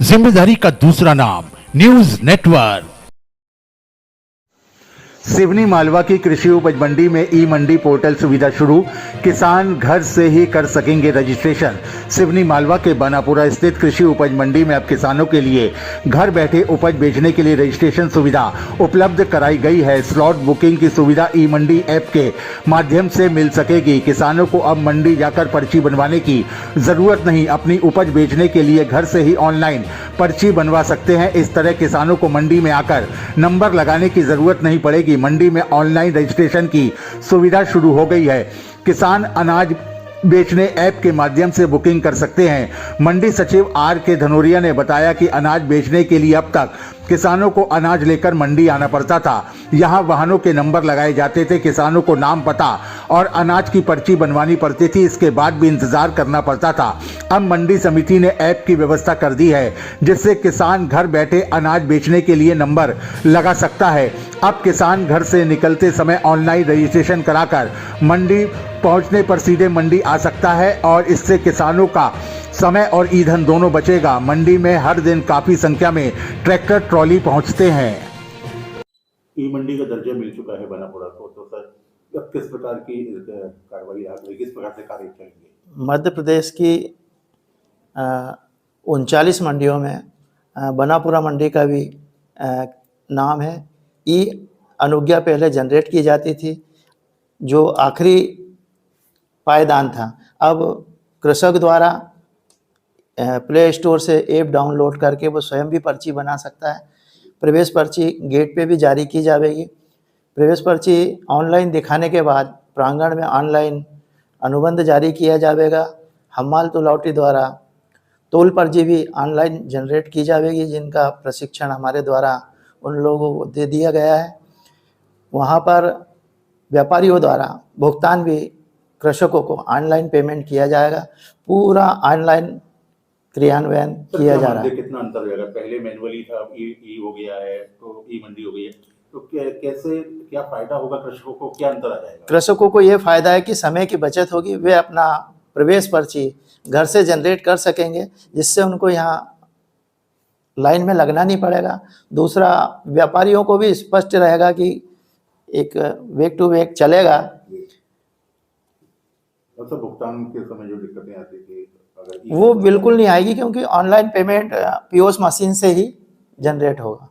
जिम्मेदारी का दूसरा नाम न्यूज नेटवर्क। सिवनी मालवा की कृषि उपज मंडी में ई मंडी पोर्टल सुविधा शुरू, किसान घर से ही कर सकेंगे रजिस्ट्रेशन। सिवनी मालवा के बनापुरा स्थित कृषि उपज मंडी में अब किसानों के लिए घर बैठे उपज बेचने के लिए रजिस्ट्रेशन सुविधा उपलब्ध कराई गई है। स्लॉट बुकिंग की सुविधा ई मंडी ऐप के माध्यम से मिल सकेगी। किसानों को अब मंडी जाकर पर्ची बनवाने की जरूरत नहीं, अपनी उपज बेचने के लिए घर से ही ऑनलाइन पर्ची बनवा सकते हैं। इस तरह किसानों को मंडी में आकर नंबर लगाने की जरूरत नहीं पड़ेगी। मंडी में ऑनलाइन रजिस्ट्रेशन की सुविधा शुरू हो गई है। किसान अनाज बेचने ऐप के माध्यम से बुकिंग कर सकते हैं। मंडी सचिव आर के धनोरिया ने बताया कि अनाज बेचने के लिए अब तक किसानों को अनाज लेकर मंडी आना पड़ता था। यहाँ वाहनों के नंबर लगाए जाते थे, किसानों को नाम पता और अनाज की पर्ची बनवानी पड़ती थी, इसके बाद भी इंतजार करना पड़ता था। अब मंडी समिति ने ऐप की व्यवस्था कर दी है, जिससे किसान घर बैठे अनाज बेचने के लिए नंबर लगा सकता है। अब किसान घर से निकलते समय ऑनलाइन रजिस्ट्रेशन कराकर मंडी पहुंचने पर सीधे मंडी आ सकता है और इससे किसानों का समय और ईंधन दोनों बचेगा। मंडी में हर दिन काफी संख्या में ट्रैक्टर ट्रॉली पहुंचते हैं। ई मंडी का दर्जा मिल चुका है बनापुरा को, तो सर अब किस प्रकार की कार्रवाई आगे, किस प्रकार से कार्य चलेंगे? मध्य प्रदेश की 39 मंडियों में बनापुरा मंडी का भी नाम है। ई अनुज्ञा पहले जनरेट की जाती थी, जो आखिरी पायदान था। अब कृषक द्वारा प्ले स्टोर से ऐप डाउनलोड करके वो स्वयं भी पर्ची बना सकता है। प्रवेश पर्ची गेट पे भी जारी की जाएगी। प्रवेश पर्ची ऑनलाइन दिखाने के बाद प्रांगण में ऑनलाइन अनुबंध जारी किया जाएगा। हम्माल तुलौटी द्वारा तोल पर्ची भी ऑनलाइन जनरेट की जाएगी, जिनका प्रशिक्षण हमारे द्वारा उन लोगों को दे दिया गया है। वहाँ पर व्यापारियों द्वारा भुगतान भी कृषकों को ऑनलाइन पेमेंट किया जाएगा। पूरा ऑनलाइन क्रियान्वयन किया जा रहा है। कितना अंतर हो जाएगा? पहले मैनुअली था, अब ई हो गया है, तो ई मंडी हो गई है, तो कैसे क्या फायदा होगा कृषकों को, क्या अंतर आ जाएगा? कृषकों को ये फायदा है कि समय की बचत होगी। वे अपना प्रवेश पर्ची घर से जनरेट कर सकेंगे, जिससे उनको यहाँ लाइन में लगना नहीं पड़ेगा। दूसरा, व्यापारियों को भी स्पष्ट रहेगा कि एक वेक टू वेक चलेगा। तो भुगतान के समय जो दिक्कतें आती थी वो बिल्कुल नहीं आएगी, क्योंकि ऑनलाइन पेमेंट पीओएस मशीन से ही जनरेट होगा।